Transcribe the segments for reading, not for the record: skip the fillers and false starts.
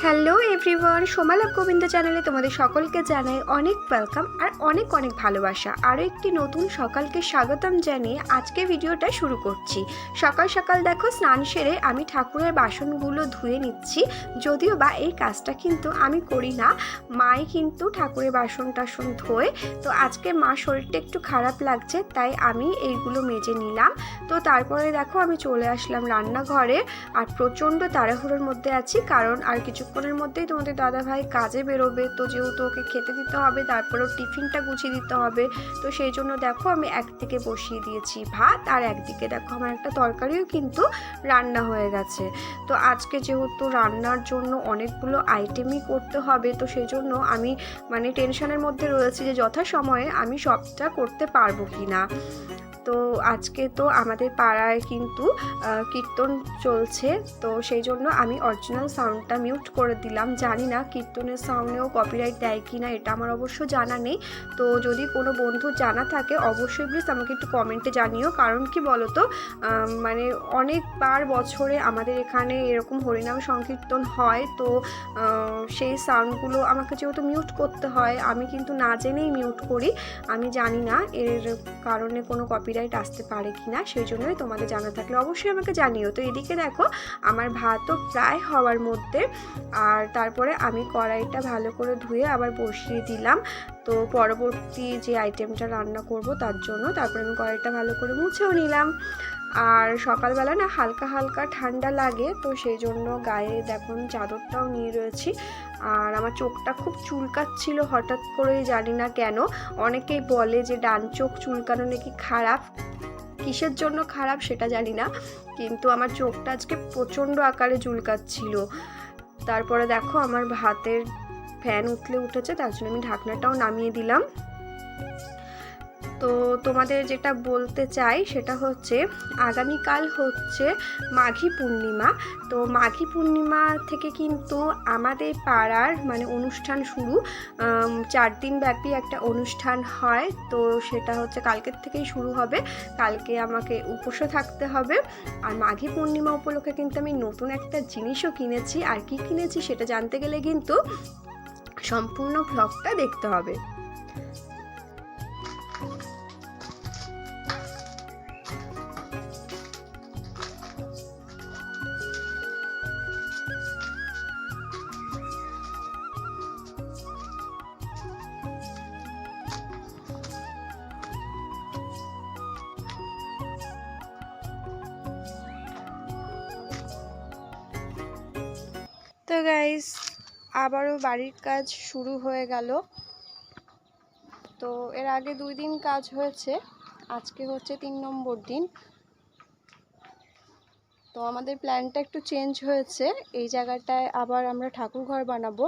Hello everyone, সোমালাভ Govinda চ্যানেলে তোমাদের সকলকে জানাই অনেক ওয়েলকাম আর অনেক অনেক ভালোবাসা। আরও একটি নতুন সকালকে স্বাগতম জানিয়ে আজকে ভিডিওটা শুরু করছি। সকাল সকাল দেখো স্নান সেরে আমি ঠাকুরের বাসনগুলো ধুয়ে নিচ্ছি। যদিও বা এই কাজটা কিন্তু আমি করি না, মাই কিন্তু ঠাকুরের বাসন টাসন ধোয়। তো আজকে মা শরীরটা একটু খারাপ লাগছে, তাই আমি এইগুলো মেজে নিলাম। তো তারপরে দেখো আমি চলে আসলাম রান্নাঘরে আর প্রচণ্ড তাড়াহুড়োর মধ্যে আছি, কারণ আর কিছুক্ষণের মধ্যেই তোমাদের দাদাভাই কাজে বেরোবে। তো যেহেতু ওকে খেতে দিতে হবে, তারপরেও টিফিনটা গুছিয়ে দিতে হবে। তো সেই জন্য দেখো আমি একদিকে বসিয়ে দিয়েছি ভাত, আর একদিকে দেখো আমার একটা তরকারিও কিন্তু রান্না হয়ে গেছে। তো আজকে যেহেতু রান্নার জন্য অনেকগুলো আইটেমই করতে হবে, তো সেই জন্য আমি টেনশনের মধ্যে রয়েছি যে যথাসময়ে আমি সবটা করতে পারবো কি না। তো আজকে তো আমাদের পাড়ায় কিন্তু কীর্তন চলছে, তো সেই জন্য আমি অরিজিনাল সাউন্ডটা মিউট করে দিলাম। জানি না কীর্তনের সাউন্ডেও কপিরাইট দেয় কি না, এটা আমার অবশ্য জানা নেই। তো যদি কোনো বন্ধু জানা থাকে অবশ্যই প্লিজ আমাকে একটু কমেন্টে জানিও। কারণ কি বলো তো, অনেকবার বছরে আমাদের এখানে এরকম হরিনাম সংকীর্তন হয়, তো সেই সাউন্ডগুলো আমাকে যেহেতু মিউট করতে হয়, আমি কিন্তু না জেনেই মিউট করি। আমি জানি না এর কারণে কোনো কপিরাইট আসতে পারে কি না, সেই জন্যই তোমাদের জানা থাকলে অবশ্যই আমাকে জানিও। তো এদিকে দেখো আমার ভাতও প্রায় হওয়ার মধ্যে, আর তারপরে আমি কড়াইটা ভালো করে ধুয়ে আবার বসিয়ে দিলাম। তো পরবর্তী যে আইটেমটা রান্না করব তার জন্য তারপরে আমি কড়াইটা ভালো করে মুছেও নিলাম। আর সকালবেলা না হালকা হালকা ঠান্ডা লাগে, তো সেই জন্য গায়ে দেখুন চাদরটাও নিয়ে রয়েছি। আর আমার চোখটা খুব চুলকাচ্ছিল হঠাৎ করেই, জানি না কেন। অনেকেই বলে যে ডান চোখ চুলকানো নাকি খারাপ, কিসের জন্য খারাপ সেটা জানি না, কিন্তু আমার চোখটা আজকে প্রচণ্ড আকারে চুলকাচ্ছিল। তারপরে দেখো আমার ভাতের ফ্যান উঠেছে, তার জন্য আমি ঢাকনাটাও নামিয়ে দিলাম। তো তোমাদের যেটা বলতে চাই সেটা হচ্ছে আগামীকাল হচ্ছে মাঘী পূর্ণিমা। তো মাঘী পূর্ণিমা থেকে কিন্তু আমাদের পাড়ার অনুষ্ঠান শুরু। 4 দিন ব্যাপী একটা অনুষ্ঠান হয়, তো সেটা হচ্ছে কালকের থেকেই শুরু হবে। কালকে আমাকে উপোসে থাকতে হবে। আর মাঘী পূর্ণিমা উপলক্ষে কিন্তু আমি নতুন একটা জিনিসও কিনেছি, আর কি কিনেছি সেটা জানতে গেলে কিন্তু সম্পূর্ণ ব্লগটা দেখতে হবে। তো গাইস, আবারও বাড়ির কাজ শুরু হয়ে গেল। তো এর আগে 2 দিন কাজ হয়েছে, আজকে হচ্ছে 3 নম্বর দিন। তো আমাদের প্ল্যানটা একটু চেঞ্জ হয়েছে, এই জায়গাটায় আবার আমরা ঠাকুর ঘর বানাবো।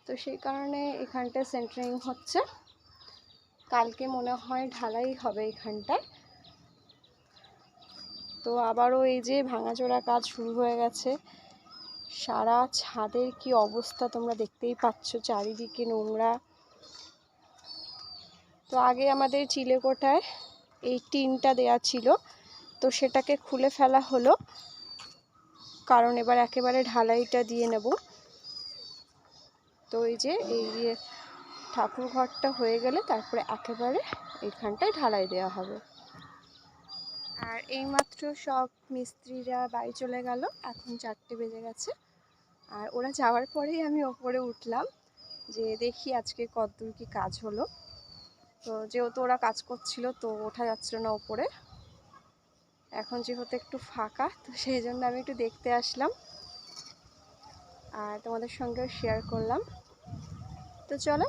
তো সেই কারণে এখানটায় সেন্টারিং হচ্ছে, কালকে মনে হয় ঢালাই হবে এখানটায়। তো আবারও এই যে ভাঙাচোরা কাজ শুরু হয়ে গেছে। সারা ছাদের কি অবস্থা তোমরা দেখতেই পাচ্ছ, চারিদিকে নোংরা। তো আগে আমাদের চিলেকোঠায় এই টিনটা দেয়া ছিল, তো সেটাকে খুলে ফেলা হলো, কারণ এবার একেবারে ঢালাইটা দিয়ে নেব। তো এই যে ঠাকুর ঘরটা হয়ে গেলে তারপরে একেবারে এইখানটায় ঢালাই দেওয়া হবে। আর এইমাত্র সব মিস্ত্রিরা বাড়ি চলে গেল, এখন 4টে বেজে গেছে। আর ওরা যাওয়ার পরেই আমি ওপরে উঠলাম যে দেখি আজকে কতদূর কি কাজ হলো। তো যেহেতু ওরা কাজ করছিল তো ওঠা যাচ্ছিল না ওপরে, এখন যেহেতু একটু ফাঁকা, তো সেই জন্য আমি একটু দেখতে আসলাম আর তোমাদের সঙ্গেও শেয়ার করলাম। তো চলো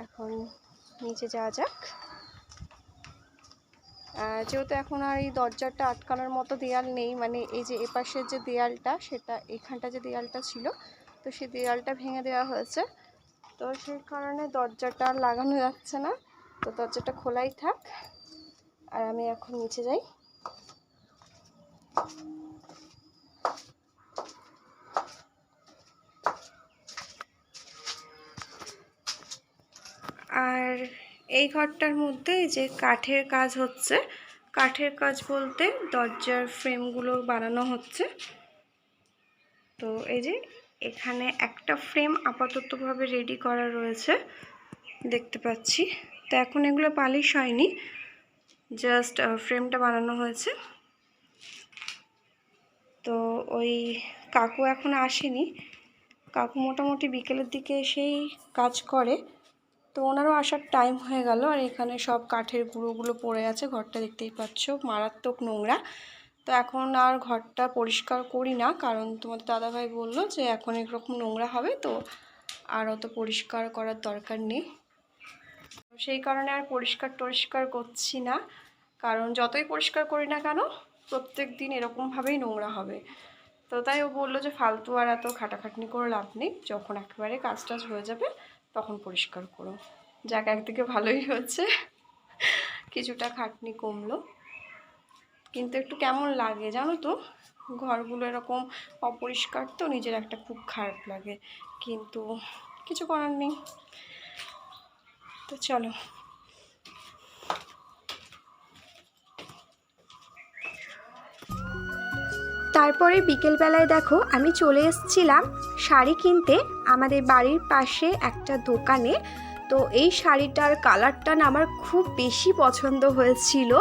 এখন নিচে যাওয়া যাক। যেহেতু এখন আর এই দরজাটা আটকানোর মতো দেয়াল নেই, এই যে এপাশের যে দেয়ালটা, সেটা এখানটা যে দেয়ালটা ছিল, তো সেই দেয়ালটা ভেঙে দেওয়া হয়েছে। তো সেই কারণে দরজাটা আর লাগানো যাচ্ছে না, তো দরজাটা খোলাই থাক। আর আমি এখন নিচে যাই। আর এই ঘরটার মধ্যে যে কাঠের কাজ হচ্ছে, কাঠের কাজ বলতে দরজার ফ্রেমগুলো বানানো হচ্ছে। তো এই যে এখানে একটা ফ্রেম আপাততভাবে রেডি করা রয়েছে দেখতে পাচ্ছি। তো এখন এগুলো পালিশ হয়নি, জাস্ট ফ্রেমটা বানানো হয়েছে। তো ওই কাকু এখন আসেনি, কাকু মোটামুটি বিকেলের দিকে এসেই কাজ করে। তো ওনারও আসার টাইম হয়ে গেল। আর এখানে সব কাঠের গুঁড়োগুলো পড়ে আছে, ঘরটা দেখতেই পাচ্ছ মারাত্মক নোংরা। তো এখন আর ঘরটা পরিষ্কার করি না, কারণ তোমাদের দাদাভাই বললো যে এখন এরকম নোংরা হবে, তো আর অত পরিষ্কার করার দরকার নেই। সেই কারণে আর পরিষ্কার করছি না, কারণ যতই পরিষ্কার করি না কেন প্রত্যেক দিন এরকমভাবেই নোংরা হবে। তো তাই ও বললো যে ফালতু আর এত খাটাখাটনি করে লাভ নেই, যখন একেবারে কাজ টাজ হয়ে যাবে তখন পরিষ্কার করো। যাক, একদিকে ভালোই হচ্ছে, কিছুটা খাটনি কমলো। কিন্তু একটু কেমন লাগে জানো তো, ঘরগুলো এরকম অপরিষ্কার তো নিজের একটা খুব খারাপ লাগে, কিন্তু কিছু করার নেই। তো চলো। তারপরে বিকেলবেলায় দেখো আমি চলে এসেছিলাম শাড়ি কিনতে আমাদের বাড়ির পাশে একটা দোকানে। তো এই শাড়িটার কালারটা না আমার খুব বেশি পছন্দ হয়েছিল।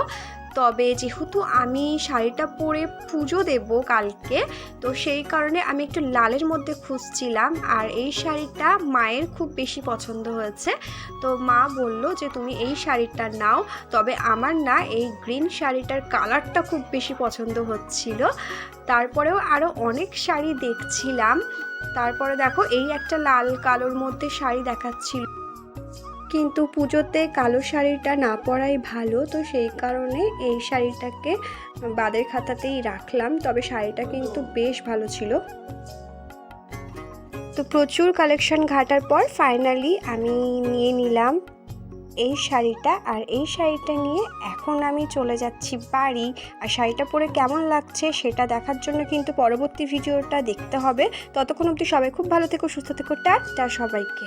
তবে যেহেতু আমি শাড়িটা পরে পুজো দেব কালকে, তো সেই কারণে আমি একটু লালের মধ্যে খুঁজছিলাম। আর এই শাড়িটা মায়ের খুব বেশি পছন্দ হয়েছে, তো মা বলল যে তুমি এই শাড়িটা নাও। তবে আমার না এই গ্রিন শাড়িটার কালারটা খুব বেশি পছন্দ হচ্ছিল। তারপরেও আরও অনেক শাড়ি দেখছিলাম। তারপরে দেখো এই একটা লাল কালোর মধ্যে শাড়ি দেখাচ্ছিল, কিন্তু পুজোতে কালো শাড়িটা না পরাই ভালো, তো সেই কারণে এই শাড়িটাকে বাদের খাতাতেই রাখলাম। তবে শাড়িটা কিন্তু বেশ ভালো ছিল। তো প্রচুর কালেকশন ঘাটার পর ফাইনালি আমি নিয়ে নিলাম এই শাড়িটা। আর এই শাড়িটা নিয়ে এখন আমি চলে যাচ্ছি বাড়ি। আর শাড়িটা পরে কেমন লাগছে সেটা দেখার জন্য কিন্তু পরবর্তী ভিডিওটা দেখতে হবে। ততক্ষণ অবধি সবাই খুব ভালো থেকো, সুস্থ থেকো, টাটা সবাইকে।